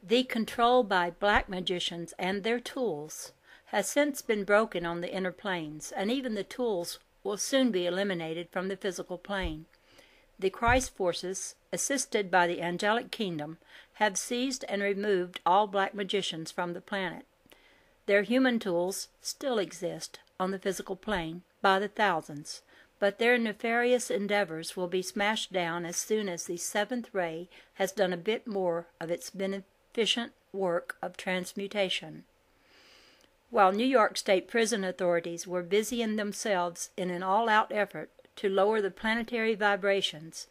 The control by black magicians and their tools has since been broken on the inner planes, and even the tools will soon be eliminated from the physical plane. The Christ forces, assisted by the angelic kingdom, have seized and removed all black magicians from the planet. Their human tools still exist on the physical plane by the thousands, but their nefarious endeavors will be smashed down as soon as the seventh ray has done a bit more of its beneficent work of transmutation. While New York State prison authorities were busying themselves in an all-out effort to lower the planetary vibrations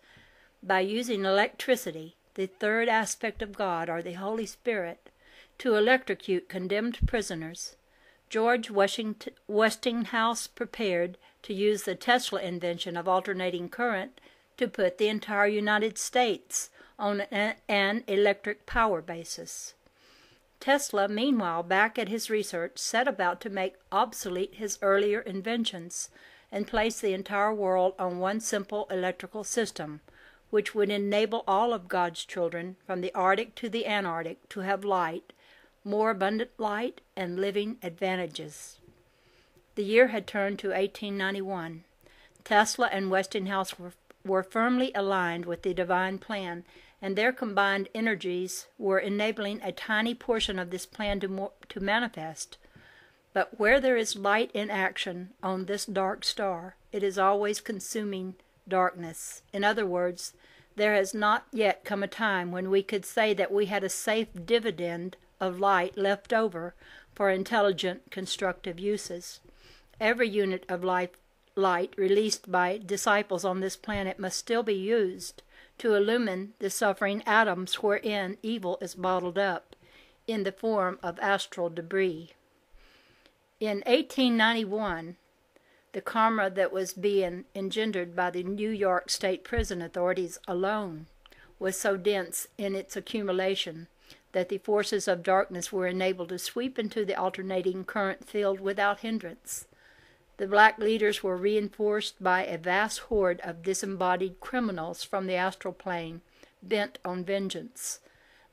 by using electricity, the third aspect of God, or the Holy Spirit, to electrocute condemned prisoners, George Westinghouse prepared to use the Tesla invention of alternating current to put the entire United States on an electric power basis. Tesla, meanwhile, back at his research, set about to make obsolete his earlier inventions and place the entire world on one simple electrical system, which would enable all of God's children, from the Arctic to the Antarctic, to have light, more abundant light, and living advantages. The year had turned to 1891. Tesla and Westinghouse were firmly aligned with the divine plan, and their combined energies were enabling a tiny portion of this plan to manifest. But where there is light in action on this dark star, it is always consuming darkness. In other words, there has not yet come a time when we could say that we had a safe dividend of light left over for intelligent, constructive uses. Every unit of light released by disciples on this planet must still be used to illumine the suffering atoms wherein evil is bottled up in the form of astral debris. In 1891, the karma that was being engendered by the New York State prison authorities alone was so dense in its accumulation that the forces of darkness were enabled to sweep into the alternating current field without hindrance. The black leaders were reinforced by a vast horde of disembodied criminals from the astral plane, bent on vengeance.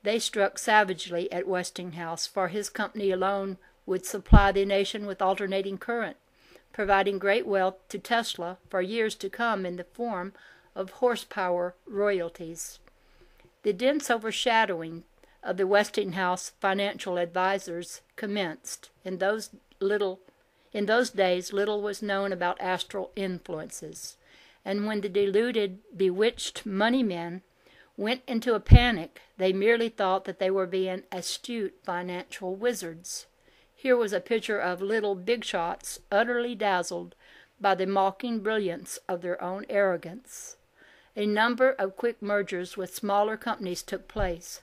They struck savagely at Westinghouse, for his company alone would supply the nation with alternating current, providing great wealth to Tesla for years to come in the form of horsepower royalties. The dense overshadowing of the Westinghouse financial advisors commenced. In those days, little was known about astral influences, and when the deluded, bewitched money men went into a panic, they merely thought that they were being astute financial wizards. Here was a picture of little big shots utterly dazzled by the mocking brilliance of their own arrogance. A number of quick mergers with smaller companies took place,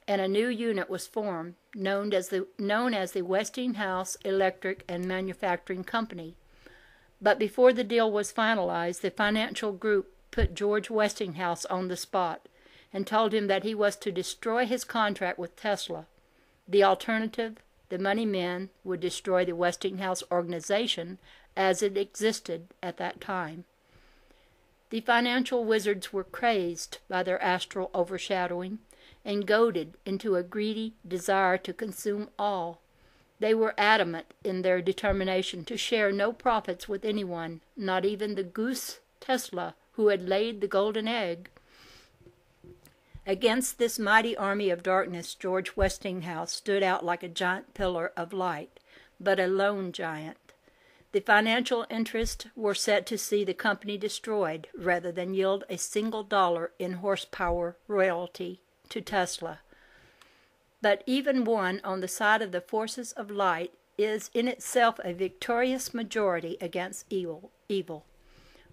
and a new unit was formed, known as the Westinghouse Electric and Manufacturing Company. But before the deal was finalized, the financial group put George Westinghouse on the spot and told him that he was to destroy his contract with Tesla. The alternative, the money men would destroy the Westinghouse organization as it existed at that time. The financial wizards were crazed by their astral overshadowing and goaded into a greedy desire to consume all. They were adamant in their determination to share no profits with anyone, not even the goose Tesla, who had laid the golden egg. Against this mighty army of darkness, George Westinghouse stood out like a giant pillar of light, but a lone giant. The financial interests were set to see the company destroyed rather than yield a single dollar in horsepower royalty to Tesla. But even one on the side of the forces of light is in itself a victorious majority against evil.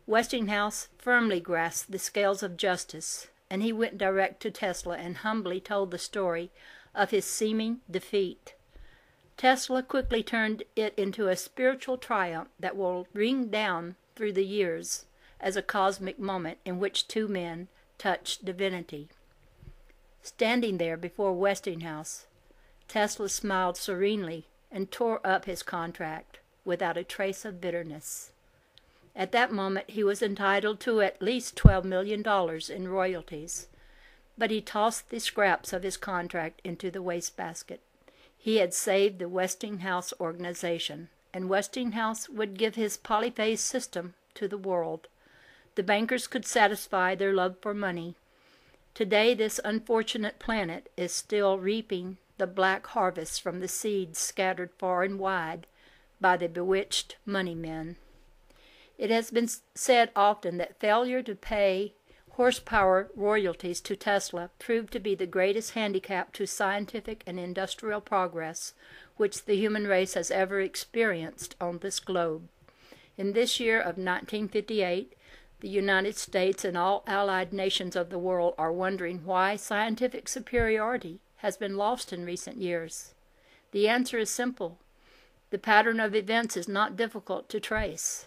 Westinghouse firmly grasped the scales of justice, and he went direct to Tesla and humbly told the story of his seeming defeat. Tesla quickly turned it into a spiritual triumph that will ring down through the years as a cosmic moment in which two men touched divinity. Standing there before Westinghouse, Tesla smiled serenely and tore up his contract without a trace of bitterness. At that moment he was entitled to at least $12 million in royalties. but he tossed the scraps of his contract into the wastebasket. He had saved the Westinghouse organization, and Westinghouse would give his polyphase system to the world. The bankers could satisfy their love for money. Today this unfortunate planet is still reaping the black harvest from the seeds scattered far and wide by the bewitched money men. It has been said often that failure to pay horsepower royalties to Tesla proved to be the greatest handicap to scientific and industrial progress which the human race has ever experienced on this globe. In this year of 1958, the United States and all allied nations of the world are wondering why scientific superiority has been lost in recent years. The answer is simple. The pattern of events is not difficult to trace.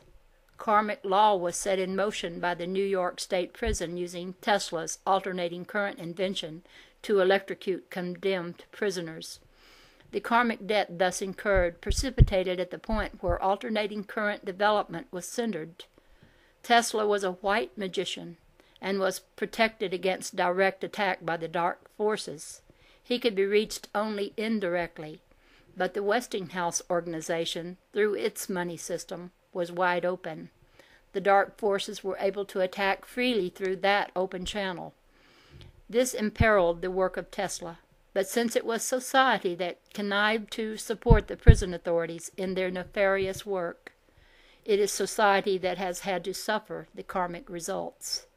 Karmic law was set in motion by the New York State Prison using Tesla's alternating current invention to electrocute condemned prisoners. The karmic debt thus incurred precipitated at the point where alternating current development was centered. Tesla was a white magician and was protected against direct attack by the dark forces. He could be reached only indirectly, but the Westinghouse organization, through its money system, was wide open. The dark forces were able to attack freely through that open channel. This imperiled the work of Tesla, but since it was society that connived to support the prison authorities in their nefarious work, it is society that has had to suffer the karmic results.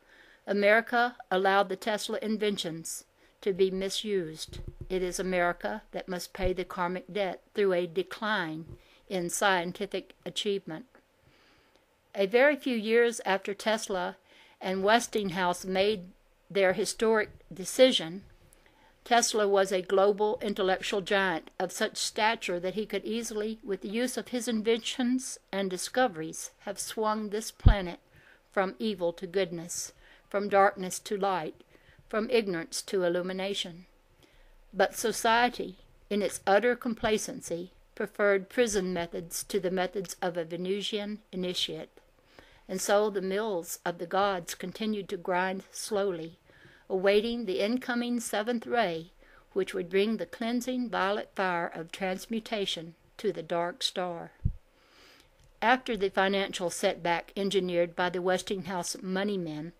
America allowed the Tesla inventions to be misused. It is America that must pay the karmic debt through a decline in scientific achievement. A very few years after Tesla and Westinghouse made their historic decision, Tesla was a global intellectual giant of such stature that he could easily, with the use of his inventions and discoveries, have swung this planet from evil to goodness, from darkness to light, from ignorance to illumination. But society, in its utter complacency, preferred prison methods to the methods of a Venusian initiate. And so the mills of the gods continued to grind slowly, awaiting the incoming seventh ray, which would bring the cleansing violet fire of transmutation to the dark star. After the financial setback engineered by the Westinghouse money men,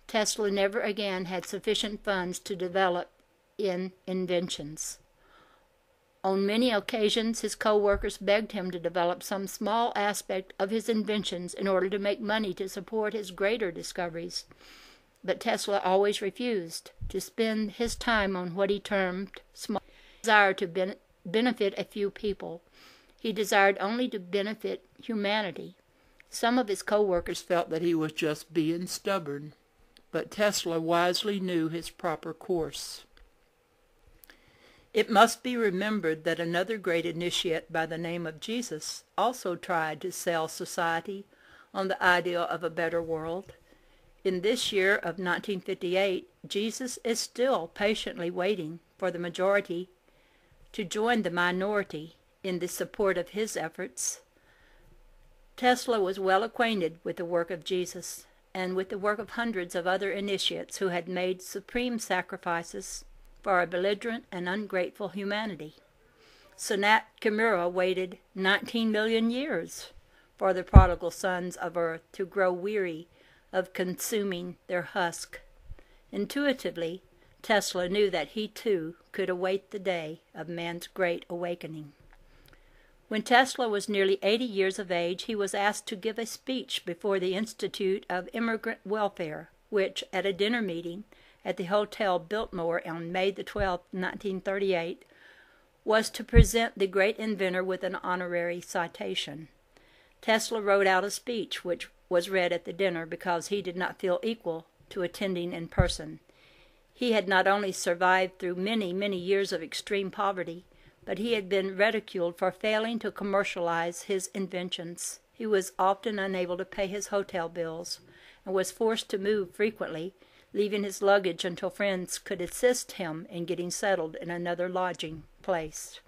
Tesla never again had sufficient funds to develop in inventions. On many occasions, his co-workers begged him to develop some small aspect of his inventions in order to make money to support his greater discoveries. But Tesla always refused to spend his time on what he termed small. He desired to benefit a few people. He desired only to benefit humanity. Some of his co-workers felt that he was just being stubborn, but Tesla wisely knew his proper course. It must be remembered that another great initiate by the name of Jesus also tried to sell society on the idea of a better world. In this year of 1958, Jesus is still patiently waiting for the majority to join the minority in the support of his efforts. Tesla was well acquainted with the work of Jesus and with the work of hundreds of other initiates who had made supreme sacrifices for a belligerent and ungrateful humanity. Sanat Kimura waited 19 million years for the prodigal sons of earth to grow weary of consuming their husk. Intuitively, Tesla knew that he too could await the day of man's great awakening. When Tesla was nearly 80 years of age, he was asked to give a speech before the Institute of Immigrant Welfare, which, at a dinner meeting at the Hotel Biltmore on May 12, 1938, was to present the great inventor with an honorary citation. Tesla wrote out a speech which was read at the dinner because he did not feel equal to attending in person. He had not only survived through many, many years of extreme poverty, but he had been ridiculed for failing to commercialize his inventions. He was often unable to pay his hotel bills and was forced to move frequently, leaving his luggage until friends could assist him in getting settled in another lodging place.